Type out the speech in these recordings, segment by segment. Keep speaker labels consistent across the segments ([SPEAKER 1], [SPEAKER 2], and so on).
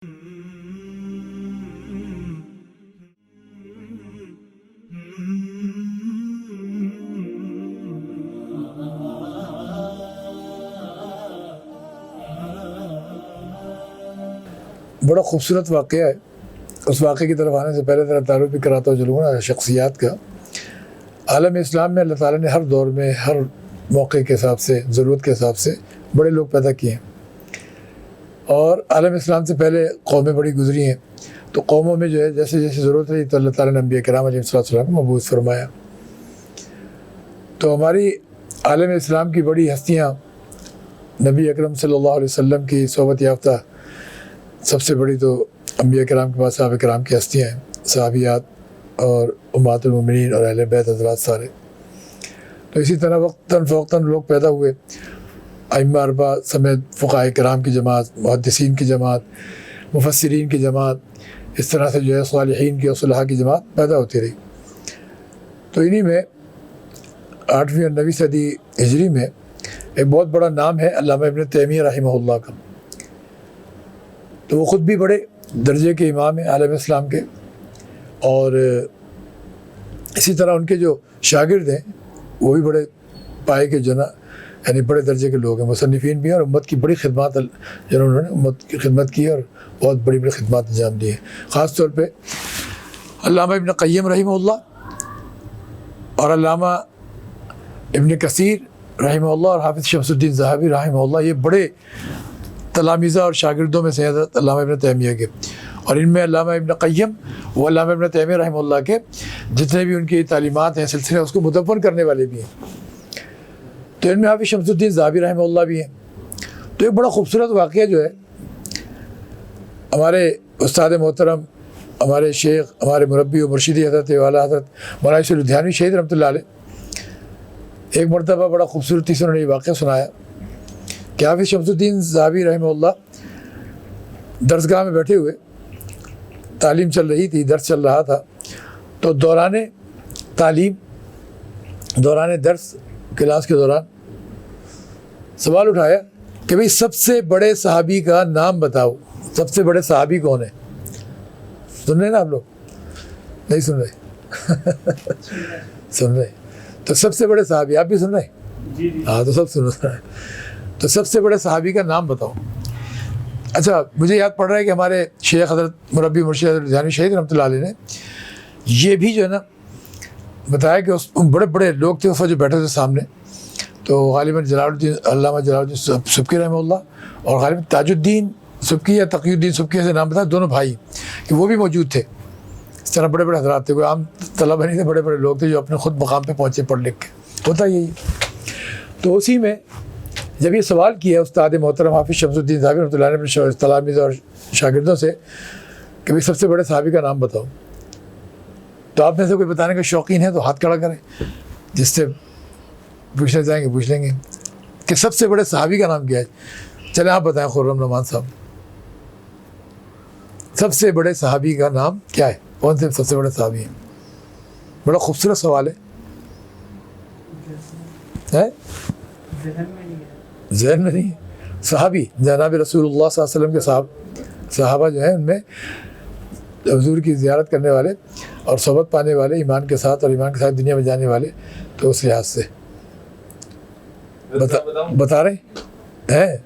[SPEAKER 1] بڑا خوبصورت واقعہ ہے. اس واقعے کی طرف آنے سے پہلے ذرا تعارف بھی کراتا ہوں چلوں گا شخصیات کا. عالم اسلام میں اللہ تعالیٰ نے ہر دور میں ہر موقع کے حساب سے ضرورت کے حساب سے بڑے لوگ پیدا کیے ہیں. اور عالم اسلام سے پہلے قومیں بڑی گزری ہیں. تو قوموں میں جو ہے جیسے جیسے ضرورت رہی تو اللہ تعالیٰ نے انبیاء کرام علیہ السلام کو مبعوث فرمایا. تو ہماری عالم اسلام کی بڑی ہستیاں نبی اکرم صلی اللہ علیہ وسلم کی صحبت یافتہ سب سے بڑی تو انبیاء کرام کے پاس صحابہ کرام کی ہستیاں ہیں, صحابیات اور امہات المومنین اور اہل بیت حضرات سارے. تو اسی طرح وقتاً فوقتاً لوگ پیدا ہوئے. ائمہ اربعہ سمیت فقہاء کرام کی جماعت, محدثین کی جماعت, مفسرین کی جماعت, اس طرح سے جو ہے صالحین کی اور صلحاء کی جماعت پیدا ہوتی رہی. تو انہی میں 8ویں اور 9ویں صدی ہجری میں ایک بہت بڑا نام ہے علامہ ابن تیمیہ رحمہ اللہ کا. تو وہ خود بھی بڑے درجے کے امام ہیں عالم اسلام کے, اور اسی طرح ان کے جو شاگرد ہیں وہ بھی بڑے پائے کے یعنی بڑے درجے کے لوگ ہیں, مصنفین بھی ہیں, اور امت کی بڑی خدمات جنہوں نے امت کی خدمت کی اور بہت بڑی بڑی خدمات انجام دی ہیں. خاص طور پہ علامہ ابن قیم رحمہ اللہ اور علامہ ابن کثیر رحمہ اللہ اور حافظ شمس الدین ذہبی رحمہ اللہ, یہ بڑے تلامذہ اور شاگردوں میں سے حضرت علامہ ابن تیمیہ کے. اور ان میں علامہ ابن قیم و علامہ ابن تیمیہ رحمہ اللہ کے جتنے بھی ان کی تعلیمات ہیں سلسلے اس کو مدون کرنے والے بھی ہیں. تو ان میں حافظ شمس الدین ذہبی رحمہ اللہ بھی ہیں. تو ایک بڑا خوبصورت واقعہ جو ہے ہمارے استاد محترم, ہمارے شیخ, ہمارے مربی و مرشدی حضرت والا حضرت مولانا یوسف لدھیانوی شہید رحمۃ اللہ علیہ ایک مرتبہ بڑا خوبصورتی سے انہوں نے یہ واقعہ سنایا کہ حافظ شمس الدین ذہبی رحمہ اللہ درسگاہ میں بیٹھے ہوئے, تعلیم چل رہی تھی, درس چل رہا تھا. تو دوران تعلیم, دوران درس کلاس کے دوران سوال اٹھایا کہ بھئی سب سے بڑے صحابی کا نام بتاؤ, سب سے بڑے صحابی کون ہیں. سن رہے نا آپ لوگ؟ نہیں سن رہے؟ سن رہے. تو سب سے بڑے صحابی, آپ بھی سن رہے ہیں؟ ہاں تو سب سن رہے ہیں. تو سب سے بڑے صحابی کا نام بتاؤ. اچھا مجھے یاد پڑ رہا ہے کہ ہمارے شیخ حضرت مربی مرشد حضرت لدھیانوی شہید رحمۃ اللہ علیہ نے یہ بھی جو ہے نا بتایا کہ بڑے بڑے لوگ تھے اس وقت جو بیٹھے تھے سامنے. تو غالباً علامہ جلال الدین سبکی رحمہ اللہ اور غالباً تاج الدین سبکی یا تقی الدین سبکی سے نام بتایا, دونوں بھائی کہ وہ بھی موجود تھے. اس طرح بڑے بڑے حضرات تھے, کوئی عام طلبہ نہیں تھے, بڑے بڑے لوگ تھے جو اپنے خود مقام پہ پہنچے پڑھ لکھ کے. ہوتا یہی. تو اسی میں جب یہ سوال کیا استاد محترم حافظ شمس الدین ذہبی رحمۃ اللہ علیہ نے تلامذہ اور شاگردوں سے کہ بھئی سب سے بڑے صحابی کا نام بتاؤ. تو آپ میں سے کوئی بتانے کا شوقین ہے تو ہاتھ کھڑا کریں, جس سے پوچھنا چاہیں گے پوچھ لیں گے کہ سب سے بڑے صحابی کا نام کیا ہے. چلیں آپ بتائیں خرم نعمان صاحب, سب سے بڑے صحابی کا نام کیا ہے, کون سے سب سے بڑے صحابی ہیں؟ بڑا خوبصورت سوال ہے. ذہن میں نہیں ہے. صحابی جناب رسول اللہ صلی اللہ علیہ وسلم کے صحابہ جو ہیں ان میں حضور کی زیارت کرنے والے اور صحبت پانے والے, ایمان کے ساتھ اور ایمان کے ساتھ دنیا میں جانے والے. تو اس لحاظ سے بتا رہے ہیں.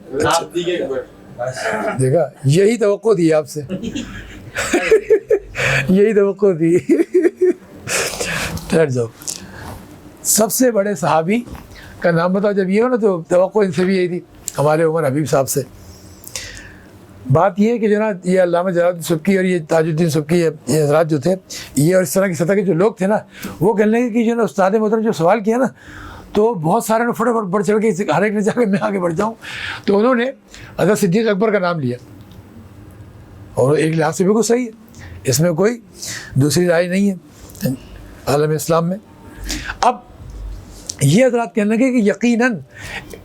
[SPEAKER 1] دیکھا, یہی توقع تھی آپ سے, یہی توقع تھی. ٹھہر جاؤ. سب سے بڑے صحابی کا نام بتاؤ. جب یہ ہو نا تو توقع ان سے بھی یہی تھی, ہمارے عمر حبیب صاحب سے. بات یہ ہے کہ جناب یہ علامہ جلال الدین سبکی اور یہ تاج الدین سبکی یہ حضرات جو تھے, یہ اور اس طرح کی سطح کے جو لوگ تھے نا, وہ کہنے لگے کہ جو نا استاد محترم جو سوال کیا نا تو بہت سارے نے فٹافٹ بڑھ چڑھ کے ہر ایک نے جا کے میں آگے بڑھ جاؤں. تو انہوں نے حضرت صدیق اکبر کا نام لیا, اور ایک لحاظ سے بالکل صحیح ہے, اس میں کوئی دوسری رائے نہیں ہے عالم اسلام میں. اب یہ حضرات کہنے لگے کہ یقیناً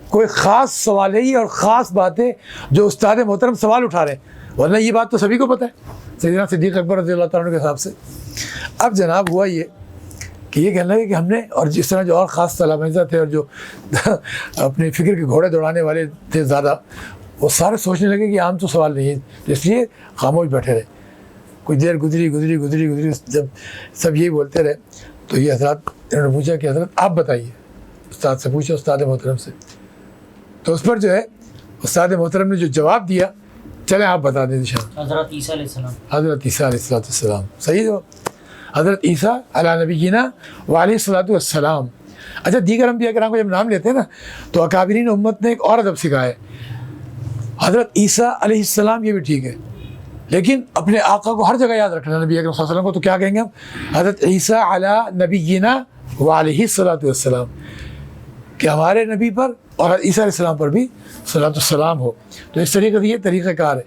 [SPEAKER 1] کوئی خاص سوال ہے یہ اور خاص بات ہے جو استاد محترم سوال اٹھا رہے ہیں, ورنہ یہ بات تو سبھی کو پتہ ہے سیدنا صدیق اکبر رضی اللہ تعالیٰ عنہ کے حساب سے. اب جناب ہوا یہ کہ یہ کہنے لگے کہ ہم نے, اور جس طرح جو اور خاص تلامذہ تھے اور جو اپنے فکر کے گھوڑے دوڑانے والے تھے زیادہ, وہ سارے سوچنے لگے کہ عام تو سوال نہیں ہے، اس لیے خاموش بیٹھے رہے. کچھ دیر گزری جب سب یہی بولتے رہے تو یہ حضرات انہوں نے پوچھا کہ حضرت آپ بتائیے. استاد سے پوچھا، استاد محترم سے. تو اس پر جو ہے استاد محترم نے جو جواب دیا، چلیں آپ بتا دیں نشان.
[SPEAKER 2] حضرت عیسیٰ علیہ السلام.
[SPEAKER 1] حضرت عیسیٰ علیہ السلام. صحیح جواب، حضرت عیسیٰ علی نبینا وعلیہ الصلوۃ والسلام. اچھا دیگر انبیاء کرام کو جب نام لیتے ہیں نا تو اکابرین امت نے ایک اور ادب سکھایا ہے. حضرت عیسیٰ علیہ السلام یہ بھی ٹھیک ہے، لیکن اپنے آقا کو ہر جگہ یاد رکھنا، نبی اکرم صلی اللہ علیہ وسلم کو. تو کیا کہیں گے ہم؟ حضرت عیسیٰ علی نبینا وعلیہ الصلوۃ والسلام، کہ ہمارے نبی پر اور عیسیٰ علیہ السلام پر بھی صلوۃ والسلام ہو. تو اس طریقے سے یہ طریقہ کار ہے.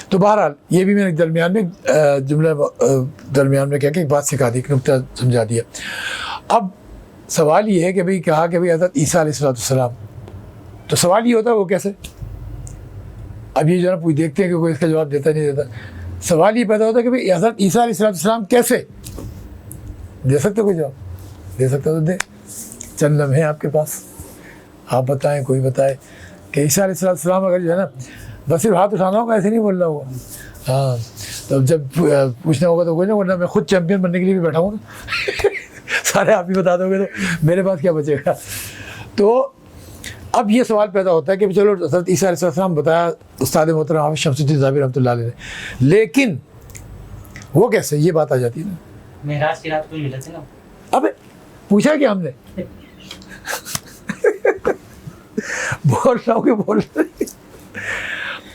[SPEAKER 1] تو بہرحال یہ بھی میں نے درمیان میں جملہ درمیان میں کہہ کے ایک بات سکھا دی، ایک نقطہ سمجھا دیا. اب سوال یہ ہے کہ بھئی کہا کہ بھئی حضرت عیسیٰ علیہ السلام، تو سوال یہ ہوتا ہے وہ کیسے؟ اب یہ جو ہے نا دیکھتے ہیں کہ کوئی اس کا جواب دیتا نہیں دیتا. سوال یہ پیدا ہوتا ہے کہ بھئی حضرت عیسیٰ علیہ السلام کیسے؟ دے سکتے کوئی جواب؟ دے سکتا تو دے. چند لمحے آپ کے پاس، آپ بتائیں، کوئی بتائے کہ عیسیٰ علیہ السلام اگر جو ہے نا بس صرف ہاتھ اٹھانا ہوگا، ایسے نہیں بولنا ہوگا. ہاں تو جب پوچھنا ہوگا تو کوئی نہیں، ورنہ میں خود چیمپئن بننے کے لیے بھی بیٹھا ہوں نا. سارے آپ ہی بتا دو گے تو میرے پاس کیا بچے گا. تو اب یہ سوال پیدا ہوتا ہے کہ چلو حضرت عیسیٰ علیہ السلام بتایا استاد محترم حافظ شمس الدین ذہبی رحمۃ اللہ علیہ نے، لیکن وہ کیسے؟ یہ بات آ جاتی ہے نا،
[SPEAKER 2] معراج کی رات کو ہی ملے تھے نا.
[SPEAKER 1] اب پوچھا کیا ہم نے؟ بول رہا ہوں کہ بول رہا ہوں.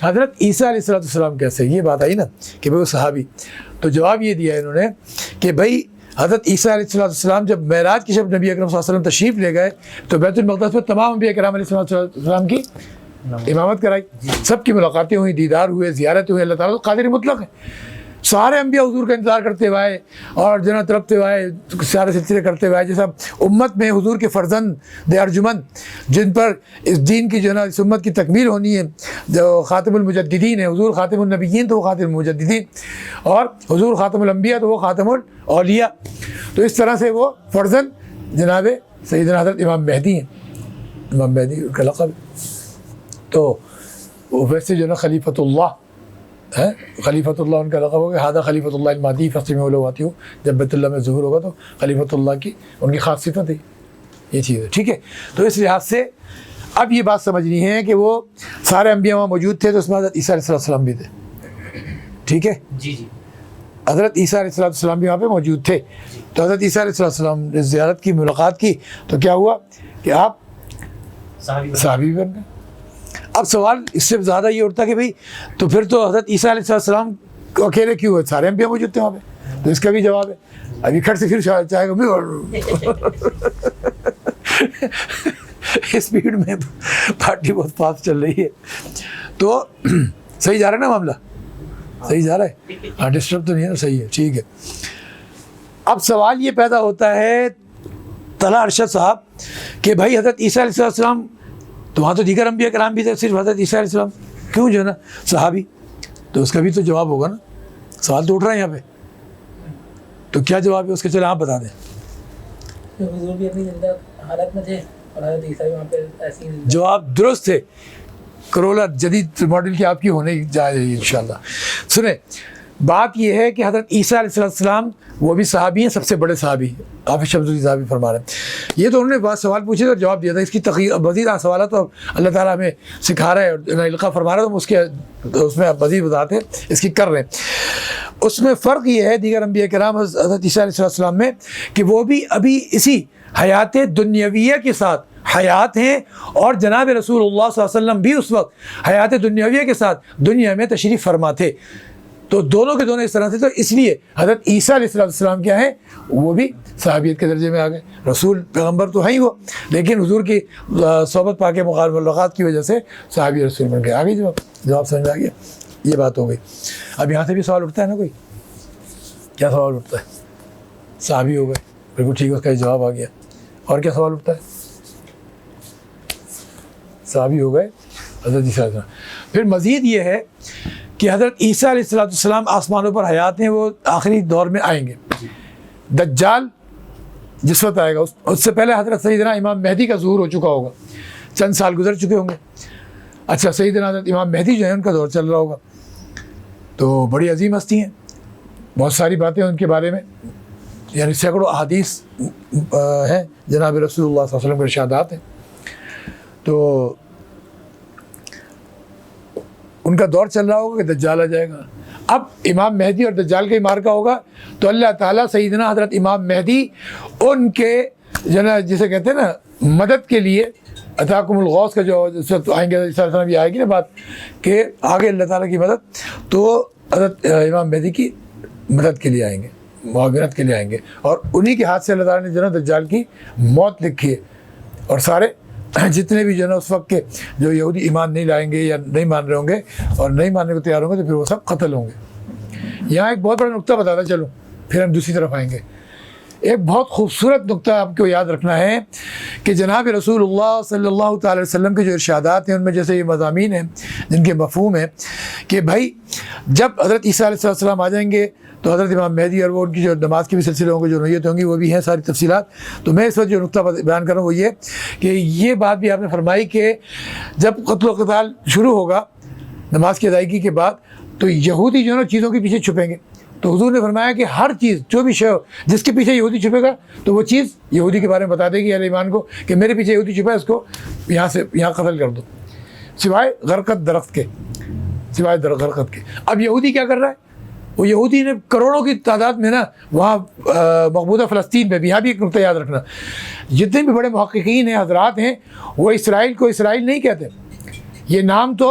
[SPEAKER 1] حضرت عیسیٰ علیہ السلام کیسے؟ یہ بات آئی نا کہ بھائی وہ صحابی. تو جواب یہ دیا انہوں نے کہ بھائی حضرت عیسیٰ علیہ السلام جب معراج کی شب نبی اکرم صلی اللہ علیہ وسلم تشریف لے گئے تو بیت المقدس میں تمام انبیاء کرام علیہ السلام کی امامت کرائی. سب کی ملاقاتیں ہوئیں، دیدار ہوئے، زیارتیں ہوئیں. اللہ تعالیٰ تو قادر مطلق ہے. سارے انبیاء حضور کا انتظار کرتے ہوئے آئے اور جنت تڑپتے ہوئے آئے، سارے سلسلے کرتے ہوئے آئے. جیسا امت میں حضور کے فرزند دے ارجمند جن پر اس دین کی جو ہے نا اس امت کی تکمیل ہونی ہے، جو خاتم المجددین ہے، حضور خاتم النبیین تو وہ خاتم المجددین، اور حضور خاتم الانبیاء تو وہ خاتم الاولیاء. تو اس طرح سے وہ فرزند جناب سیدنا حضرت امام مہدی ہیں. امام مہدی ان کا لقب. تو ویسے جو ہے نا خلیفۃ اللہ ہے، خلیفۃ اللہ ان کا لقب ہوگا. ہادہ خلیفۃ اللہ المہدی فصل میں لواتی ہو، جب بیت اللہ میں ظہور ہوگا تو خلیفۃ اللہ کی ان کی خاص صفت ہے یہ چیز ہے. ٹھیک ہے، تو اس لحاظ سے اب یہ بات سمجھنی ہے کہ وہ سارے انبیاء وہاں موجود تھے، تو اس میں حضرت عیسیٰ علیہ السلام بھی تھے. ٹھیک ہے
[SPEAKER 2] جی جی،
[SPEAKER 1] حضرت عیسیٰ علیہ السلام بھی وہاں پہ موجود تھے. تو حضرت عیسیٰ علیہ السلام نے زیارت کی، ملاقات کی، تو کیا ہوا کہ آپ صحابی بن گئے. اب سوال اس سے زیادہ یہ اٹھتا کہ بھئی تو پھر تو حضرت عیسیٰ علیہ السلام کو اکیلے کیوں ہوئے؟ سارے انبیاء موجود تھے وہاں پہ. تو اس کا بھی جواب ہے. ابھی کھٹ سے پھر چاہے گا اسپیڈ میں پارٹی بہت فاسٹ چل رہی ہے. تو صحیح جا رہا ہے نا معاملہ؟ صحیح جا رہا ہے؟ ہاں ڈسٹرب تو نہیں ہے نا؟ صحیح ہے، ٹھیک ہے. اب سوال یہ پیدا ہوتا ہے طلحہ ارشد صاحب کہ بھائی حضرت عیسیٰ علیہ السلام تو وہاں تو دیگر انبیاء کرام بھی تھے، صرف حضرت عیسیٰ علیہ السلام کیوں جو ہے نا صحابی؟ تو اس کا بھی تو جواب ہوگا نا. سوال تو اٹھ رہا ہے یہاں پہ، تو کیا جواب ہے اس کے؟ چلے آپ بتا دیں.
[SPEAKER 3] حضور بھی اپنی زندہ حالت میں تھے اور حضرت عیسیٰ بھی وہاں پہ ایسی.
[SPEAKER 1] جواب درست ہے. کرولا جدید ماڈل کی آپ کی ہونے جا رہی ہے انشاءاللہ. سنیں، بات یہ ہے کہ حضرت عیسیٰ علیہ السلام وہ بھی صحابی ہیں، سب سے بڑے صحابی. حافظ شمس الدین ذہبی فرما رہے ہیں. یہ تو انہوں نے بات سوال پوچھے اور جواب دیا تھا. اس کی مزید سوالات تو اللہ تعالیٰ ہمیں سکھا رہا ہے اور القاء فرما رہا ہے، تو اس میں مزید وضاحتیں اس کی کر رہے ہیں. اس میں فرق یہ ہے دیگر انبیاء کرام حضرت عیسیٰ علیہ السلام میں کہ وہ بھی ابھی اسی حیات دنیاویہ کے ساتھ حیات ہیں، اور جناب رسول اللہ صلی اللہ علیہ وسلم بھی اس وقت حیات دنیاویہ کے ساتھ دنیا میں تشریف فرما تھے. تو دونوں کے دونوں اس طرح سے. تو اس لیے حضرت عیسیٰ علیہ السلام کیا ہیں؟ وہ بھی صحابیت کے درجے میں آ گئے. رسول پیغمبر تو ہیں ہی وہ، لیکن حضور کی صحبت پا کے ملاقات کی وجہ سے صحابی رسول بن گئے. آگے جواب سمجھ میں آ گیا. یہ بات ہو گئی. اب یہاں سے بھی سوال اٹھتا ہے نا کوئی؟ کیا سوال اٹھتا ہے؟ صحابی ہو گئے، بالکل ٹھیک ہے، اس کا جواب آ گیا. اور کیا سوال اٹھتا ہے؟ صحابی ہو گئے حضرت عیسیٰ علیہ السلام. پھر مزید یہ ہے کہ حضرت عیسیٰ علیہ السلام آسمانوں پر حیات ہیں، وہ آخری دور میں آئیں گے. دجال جس وقت آئے گا اس سے پہلے حضرت سیدنا امام مہدی کا ظہور ہو چکا ہوگا. چند سال گزر چکے ہوں گے. اچھا سیدنا حضرت امام مہدی جو ہے ان کا دور چل رہا ہوگا, تو بڑی عظیم ہستی ہیں, بہت ساری باتیں ان کے بارے میں, یعنی سینکڑوں احادیث ہیں, جناب رسول اللہ صلی اللہ علیہ وسلم کے ارشادات ہیں. تو ان کا دور چل رہا ہوگا کہ دجال آ جائے گا. اب امام مہدی اور دجال کا ہی مارکا ہوگا, تو اللہ تعالیٰ سیدنا حضرت امام مہدی ان کے جسے کہتے ہیں نا مدد کے لیے, اتاکم الغوث کا جو آئیں گے بھی آئے گی نا بات کہ آگے اللہ تعالیٰ کی مدد, تو حضرت امام مہدی کی مدد کے لیے آئیں گے, معاونت کے لیے آئیں گے, اور انہی کے ہاتھ سے اللہ تعالیٰ نے جو ہے نا دجال کی موت لکھی ہے. اور سارے جتنے بھی جو ہے نا اس وقت کے جو یہودی ایمان نہیں لائیں گے یا نہیں مان رہے ہوں گے اور نہیں ماننے کو تیار ہوں گے, تو پھر وہ سب قتل ہوں گے. یہاں ایک بہت بڑا نقطہ بتاتا چلوں, پھر ہم دوسری طرف آئیں گے. ایک بہت خوبصورت نقطہ آپ کو یاد رکھنا ہے کہ جناب رسول اللہ صلی اللہ تعالی وسلم کے جو ارشادات ہیں ان میں جیسے یہ مضامین ہیں جن کے مفہوم ہیں کہ بھائی جب حضرت عیسیٰ علیہ السلام آ جائیں گے تو حضرت امام مہدی اور وہ ان کی جو نماز کے بھی سلسلے ہوں گے, جو نوعیت ہوں گی, وہ بھی ہیں ساری تفصیلات. تو میں اس وقت جو نقطہ بیان کر رہا ہوں وہ یہ کہ یہ بات بھی آپ نے فرمائی کہ جب قتل و قتال شروع ہوگا نماز کی ادائیگی کے بعد, تو یہودی جو ہے نا چیزوں کے پیچھے چھپیں گے. تو حضور نے فرمایا کہ ہر چیز جو بھی شے ہو جس کے پیچھے یہودی چھپے گا تو وہ چیز یہودی کے بارے میں بتا دے گی اہل ایمان کو کہ میرے پیچھے یہودی چھپا ہے, اس کو یہاں قتل کر دو, سوائے غرقت درخت کے, سوائے غرقت کے. اب یہودی کیا کر رہا ہے, وہ یہودی نے کروڑوں کی تعداد میں نا وہاں مقبوضہ فلسطین میں بھی, یہاں بھی ایک نقطہ یاد رکھنا, جتنے بھی بڑے محققین ہیں حضرات ہیں وہ اسرائیل کو اسرائیل نہیں کہتے. یہ نام تو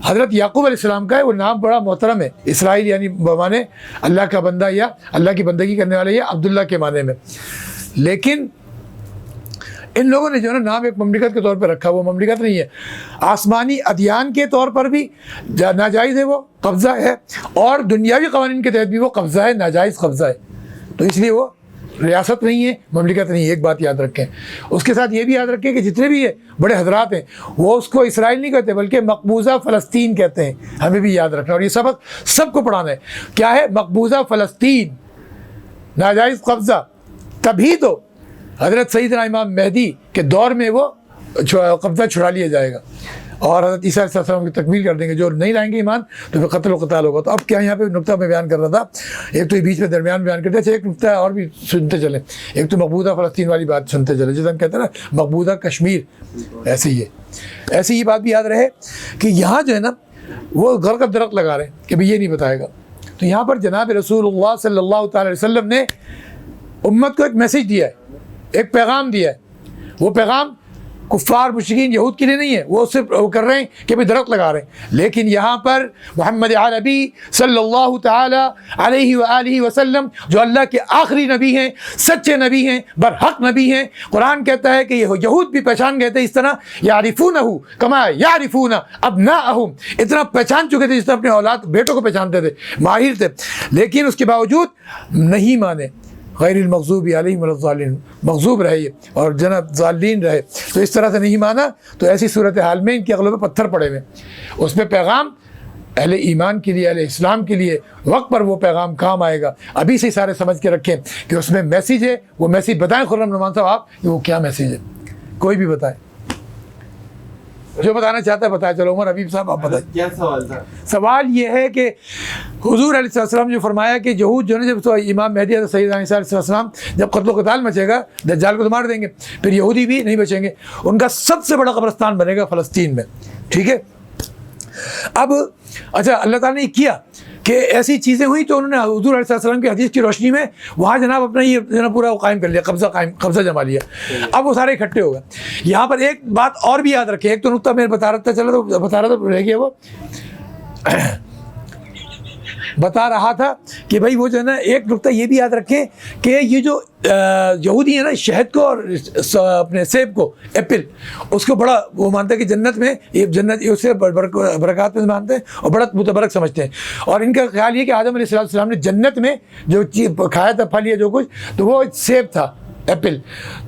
[SPEAKER 1] حضرت یعقوب علیہ السلام کا ہے, وہ نام بڑا محترم ہے. اسرائیل یعنی بمانے اللہ کا بندہ یا اللہ کی بندگی کرنے والے یا عبداللہ کے معنی میں. لیکن ان لوگوں نے جو ہے نا نام ایک مملکت کے طور پہ رکھا, وہ مملکت نہیں ہے, آسمانی ادیان کے طور پر بھی ناجائز ہے, وہ قبضہ ہے, اور دنیاوی قوانین کے تحت بھی وہ قبضہ ہے, ناجائز قبضہ ہے. تو اس لیے وہ ریاست نہیں ہے, مملکت نہیں ہے. ایک بات یاد رکھیں. اس کے ساتھ یہ بھی یاد رکھیں کہ جتنے بھی بڑے حضرات ہیں وہ اس کو اسرائیل نہیں کہتے بلکہ مقبوضہ فلسطین کہتے ہیں. ہمیں بھی یاد رکھنا, اور یہ سبق سب کو پڑھانا ہے. کیا ہے مقبوضہ فلسطین, ناجائز قبضہ؟ تبھی تو حضرت سیدنا امام مہدی کے دور میں وہ قبضہ چھڑا لیا جائے گا اور حضرت عیسیٰ علیہ السلام کی تکمیل کر دیں گے. جو نہیں لائیں گے ایمان تو پھر قتل و قتال ہوگا. تو اب کیا یہاں پہ نقطہ میں بیان کر رہا تھا, ایک تو یہ بیچ میں درمیان بیان کرتے تھے, ایک نقطہ اور بھی سنتے چلیں. ایک تو مقبوضہ فلسطین والی بات سنتے چلیں, جیسے ہم کہتے ہیں نا مقبوضہ کشمیر, ایسے ہی ہے. ایسی ہی بات بھی یاد رہے کہ یہاں جو ہے نا وہ گھر کا درخت لگا رہے ہیں کہ بھئی یہ نہیں بتائے گا. تو یہاں پر جناب رسول اللہ صلی اللہ تعالی وسلم نے امت کو ایک میسیج دیا ہے, ایک پیغام دیا ہے. وہ پیغام کفار مشرکین یہود کے لیے نہیں ہے, وہ صرف وہ کر رہے ہیں کہ بھی درخت لگا رہے ہیں. لیکن یہاں پر محمد عربی صلی اللہ تعالی علیہ وآلہ وسلم جو اللہ کے آخری نبی ہیں, سچے نبی ہیں, برحق نبی ہیں, قرآن کہتا ہے کہ یہ یہود بھی پہچان گئے تھے اس طرح یعرفونہ کما یعرفون ابناءہم, اتنا پہچان چکے تھے جس طرح اپنے اولاد بیٹوں کو پہچانتے تھے, ماہر تھے. لیکن اس کے باوجود نہیں مانے. غیر المغضوب علیہم ولا الضالین, مغضوب رہے یہ اور جناب ضالین رہے. تو اس طرح سے نہیں مانا, تو ایسی صورتحال میں ان کے عقلوں پہ پتھر پڑے ہوئے. اس میں پیغام اہل ایمان کے لیے, اہل اسلام کے لیے وقت پر وہ پیغام کام آئے گا. ابھی سے سارے سمجھ کے رکھیں کہ اس میں میسیج ہے. وہ میسیج بتائیں خرم نعمان صاحب آپ کہ وہ کیا میسیج ہے, کوئی بھی بتائیں, جو بتانا چاہتا ہے بتائے. چلو عمر حبیب صاحب آپ بتائیں.
[SPEAKER 4] کیا سوال تھا؟
[SPEAKER 1] سوال یہ ہے کہ حضور علیہ السلام جو فرمایا کہ یہود جو ہے جب امام مہدی سیدنا عیسیٰ علیہ السلام جب قتل و قتال مچے گا, دجال کو تو مار دیں گے, پھر یہودی بھی نہیں بچیں گے. ان کا سب سے بڑا قبرستان بنے گا فلسطین میں. ٹھیک ہے. اب اچھا اللہ تعالیٰ نے کیا کہ ایسی چیزیں ہوئی تو انہوں نے حضور علیہ السلام کی حدیث کی روشنی میں وہاں جناب اپنا یہ جناب پورا قائم کر لیا, قبضہ جما لیا. اب وہ سارے اکٹھے ہو گئے. یہاں پر ایک بات اور بھی یاد رکھیں, ایک تو نقطہ میں بتا رہا تھا کہ بھائی وہ جو ہے نا ایک نقطہ یہ بھی یاد رکھیں کہ یہ جو یہودی ہے نا شہد کو اور اپنے سیب کو, ایپل, اس کو بڑا وہ مانتے ہیں کہ جنت میں یہ جنت اس سے برکات میں مانتے ہیں اور بڑا متبرک سمجھتے ہیں. اور ان کا خیال یہ کہ آدم علیہ السلام نے جنت میں جو چیز کھایا تھا, پھل یا جو کچھ, تو وہ سیب تھا, ایپل.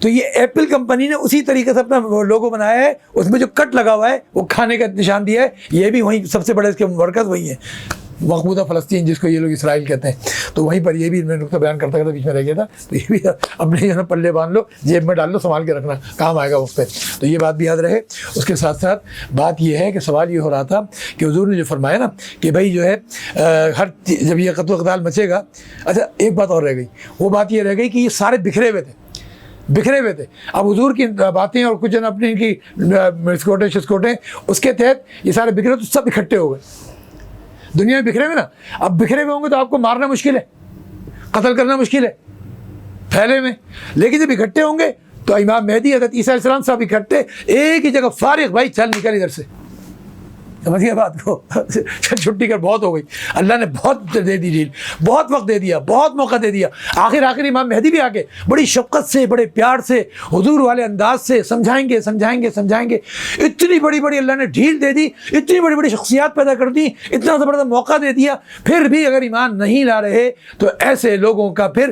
[SPEAKER 1] تو یہ ایپل کمپنی نے اسی طریقے سے اپنا لوگو بنایا ہے, اس میں جو کٹ لگا ہوا ہے وہ کھانے کا نشان دیا ہے. یہ بھی وہیں سب سے بڑے اس کے مرکز وہی ہے. مقبوضہ فلسطین جس کو یہ لوگ اسرائیل کہتے ہیں، تو وہیں پر یہ بھی میں نقطہ بیان کرتا بیچ میں رہ گیا تھا، تو یہ بھی اپنے جو ہے نا پلے باندھ لو، جیب میں ڈال لو، سنبھال کے رکھنا، کام آئے گا وقت پہ. تو یہ بات بھی یاد رہے. اس کے ساتھ ساتھ بات یہ ہے کہ سوال یہ ہو رہا تھا کہ حضور نے جو فرمایا نا کہ بھائی جو ہے ہر جب یہ قتل و قتال مچے گا. اچھا ایک بات اور رہ گئی، وہ بات یہ رہ گئی کہ یہ سارے بکھرے ہوئے تھے. اب حضور کی باتیں اور کچھ اپنی ان کی مسکوٹیں شسکوٹیں اس کے تحت یہ سارے بکھرے تو سب اکٹھے ہو گئے. دنیا میں بکھرے ہوئے نا، اب بکھرے ہوئے ہوں گے تو آپ کو مارنا مشکل ہے، قتل کرنا مشکل ہے پھیلے میں. لیکن جب اکٹھے ہوں گے تو امام مہدی حضرت عیسیٰ علیہ السلام صاحب اکٹھے ایک ہی جگہ فارغ، بھائی چل نکل ادھر سے. سمجھیے بات کو، چھٹی کر بہت ہو گئی. اللہ نے بہت دے دی ڈیل، بہت وقت دے دیا، بہت موقع دے دیا. آخر امام مہدی بھی آگے بڑی شفقت سے، بڑے پیار سے، حضور والے انداز سے سمجھائیں گے. اتنی بڑی اللہ نے ڈھیل دے دی، اتنی بڑی شخصیات پیدا کر دی، اتنا زبردست موقع دے دیا. پھر بھی اگر ایمان نہیں لا رہے تو ایسے لوگوں کا پھر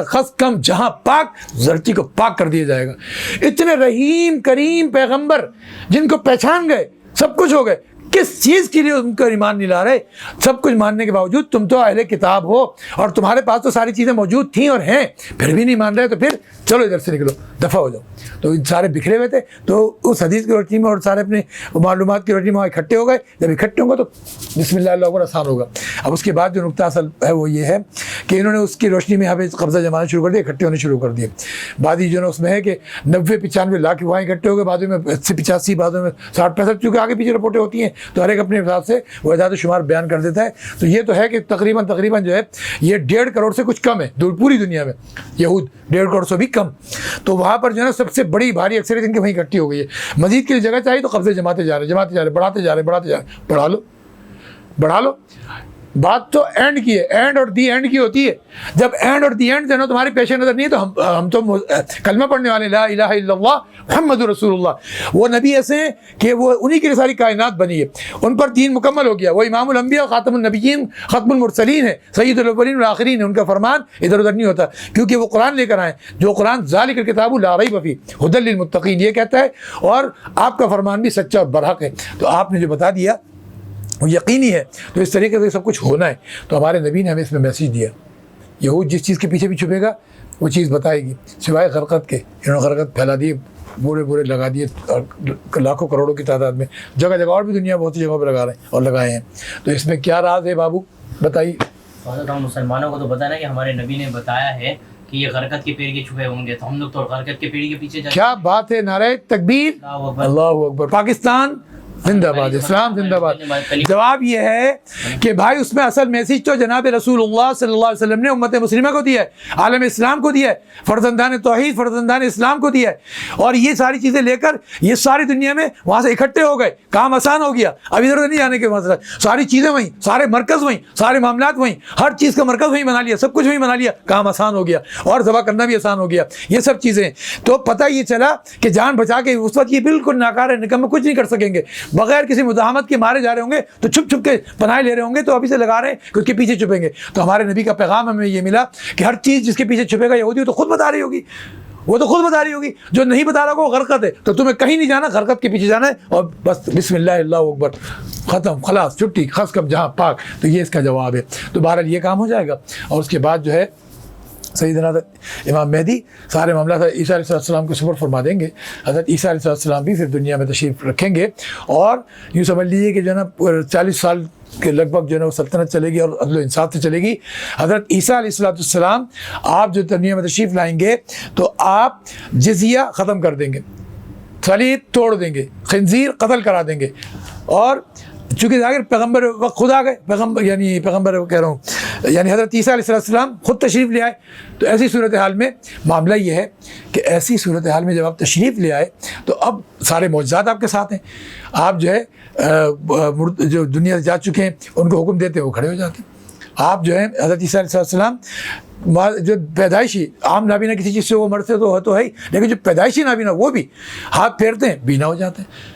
[SPEAKER 1] خس کم جہاں پاک دھرتی کو پاک کر دیا جائے گا. اتنے رحیم کریم پیغمبر جن کو پہچان گئے، سب کچھ ہو گئے، کس چیز کے لیے ان کا ایمان نہیں لا رہے؟ سب کچھ ماننے کے باوجود تم تو اہل کتاب ہو اور تمہارے پاس تو ساری چیزیں موجود تھیں اور ہیں، پھر بھی نہیں مان رہے، تو پھر چلو ادھر سے نکلو، دفع ہو جاؤ. تو سارے بکھرے ہوئے تھے، تو اس حدیث کی روشنی میں اور سارے اپنے معلومات کی روشنی میں وہاں اکٹھے ہو گئے. جب اکٹھے ہوں گے تو بسم اللہ اللہ اکبر آسان ہوگا. اب اس کے بعد جو نقطہ اصل ہے وہ یہ ہے کہ انہوں نے اس کی روشنی میں یہاں پہ قبضہ جمانا شروع کر دیا، اکٹھے ہونے شروع کر دیے. بعضی جو ہے اس میں ہے کہ 90-95 لاکھ وہاں اکٹھے ہو گئے، بعضوں میں 80-85، بعضوں میں 60-65، چونکہ آگے پیچھے رپورٹیں ہوتی ہیں تو ہر ایک اپنے حساب سے وہ اعداد و شمار بیان کر دیتا ہے. تو یہ تو ہے کہ تقریباً جو ہے یہ 1.5 کروڑ سے کچھ کم ہے پوری دنیا میں، یہود 1.5 کروڑ سے بھی کم. تو وہاں پر جو ہے نا سب سے بڑی بھاری اکثریت ان کی وہیں اکٹھی ہو گئی ہے. مزید کے لیے جگہ چاہیے تو قبضے جماتے جا رہے، بڑھاتے جا رہے. بڑھا لو. بات تو اینڈ کی ہے، اینڈ اور دی اینڈ کی ہوتی ہے. جب اینڈ اور دی اینڈ جو ہے نا تمہارے پیش نظر نہیں ہے تو ہم تو کلمہ پڑھنے والے، لا الہ الا اللہ محمد رسول اللہ. وہ نبی ایسے ہیں کہ وہ انہی کے لیے ساری کائنات بنی ہے، ان پر دین مکمل ہو گیا. وہ امام الانبیاء، خاتم النبیین، ختم المرسلین ہے، سید الاولین والآخرین. ان کا فرمان ادھر ادھر نہیں ہوتا کیونکہ وہ قرآن لے کر آئے، جو قرآن ذالک الکتاب لا ریب فیہ ھدی للمتقین یہ کہتا ہے، اور آپ کا فرمان بھی سچا اور برحق ہے. تو آپ نے جو بتا دیا وہ یقینی ہے. تو اس طریقے سے سب کچھ ہونا ہے. تو ہمارے نبی نے ہمیں اس میں میسیج دیا، یہود جس چیز کے پیچھے بھی چھپے گا وہ چیز بتائے گی، سوائے غرقت کے. انہوں نے غرقت پھیلا دیے، بورے لگا دیے، اور لاکھوں کروڑوں کی تعداد میں جگہ اور بھی دنیا بہت سی جگہوں پہ لگا رہے ہیں اور لگائے ہیں. تو اس میں کیا راز ہے بابو بتائیے.
[SPEAKER 2] ہم مسلمانوں کو تو پتہ نا کہ ہمارے نبی نے بتایا ہے کہ یہ غرقت کے پیڑ کے چھپے ہوں گے، تو ہم لوگ تو غرقت کے پیڑ کے پیچھے جا.
[SPEAKER 1] کیا بات ہے، نعرہ تکبیر، اللہ اکبر. پاکستان زندہ باد، اسلام زندہ باد. جواب یہ ہے کہ بھائی اس میں اصل میسیج تو جناب رسول اللہ صلی اللہ علیہ وسلم نے امت مسلمہ کو دیا ہے، عالم اسلام کو دیا ہے، فرزندان توحید، فرزندان اسلام کو دیا ہے. اور یہ ساری چیزیں لے کر یہ ساری دنیا میں وہاں سے اکٹھے ہو گئے، کام آسان ہو گیا. اب ادھر ادھر نہیں جانے کے مسئلہ، ساری چیزیں وہیں، سارے مرکز وہیں، سارے معاملات وہیں، ہر چیز کا مرکز وہیں بنا لیا، سب کچھ وہیں بنا لیا، کام آسان ہو گیا اور ذبح کرنا بھی آسان ہو گیا. یہ سب چیزیں تو پتہ یہ چلا کہ جان بچا کے اس وقت یہ بالکل ناکار ہے، نکم میں کچھ نہیں کر سکیں گے. بغیر کسی مزاحمت کے مارے جا رہے ہوں گے تو چھپ کے پناہ لے رہے ہوں گے، تو ابھی سے لگا رہے ہیں کہ اس کے پیچھے چھپیں گے. تو ہمارے نبی کا پیغام ہمیں یہ ملا کہ ہر چیز جس کے پیچھے چھپے گا یہودی تو خود بتا رہی ہوگی، وہ تو خود بتا رہی ہوگی. جو نہیں بتا رہا وہ غرقت ہے، تو تمہیں کہیں نہیں جانا، غرقت کے پیچھے جانا ہے اور بس بسم اللہ اللہ اکبر، ختم، خلاص، چھٹی، خاص کم جہاں پاک. تو یہ اس کا جواب ہے. تو بہرحال یہ کام ہو جائے گا. اور اس کے بعد جو ہے سیدنا امام مہدی سارے معاملات عیسیٰ علیہ السلام کو سپرد فرما دیں گے. حضرت عیسیٰ علیہ السلام بھی پھر دنیا میں تشریف رکھیں گے، اور یوں سمجھ لیجیے کہ جو ہے نا 40 سال کے لگ بھگ جو ہے نا وہ سلطنت چلے گی اور عدل و انصاف سے چلے گی. حضرت عیسیٰ علیہ السلام آپ جو دنیا میں تشریف لائیں گے تو آپ جزیہ ختم کر دیں گے، صلیب توڑ دیں گے، خنزیر قتل کرا دیں گے. اور چونکہ ظاہر پیغمبر وقت خود آ گئے، پیغمبر کہہ رہا ہوں یعنی حضرت عیسیٰ علیہ السلام خود تشریف لے آئے. تو ایسی صورتحال میں معاملہ یہ ہے کہ ایسی صورتحال میں جب آپ تشریف لے آئے تو اب سارے معجزات آپ کے ساتھ ہیں. آپ جو ہے جو دنیا سے جا چکے ہیں ان کو حکم دیتے ہیں، وہ کھڑے ہو جاتے ہیں. آپ جو ہے حضرت عیسیٰ علیہ السلام جو پیدائشی عام نابینا کسی چیز سے وہ مرتے تو ہے ہی، لیکن جو پیدائشی نابینا وہ بھی ہاتھ پھیرتے ہیں بینا ہو جاتے ہیں.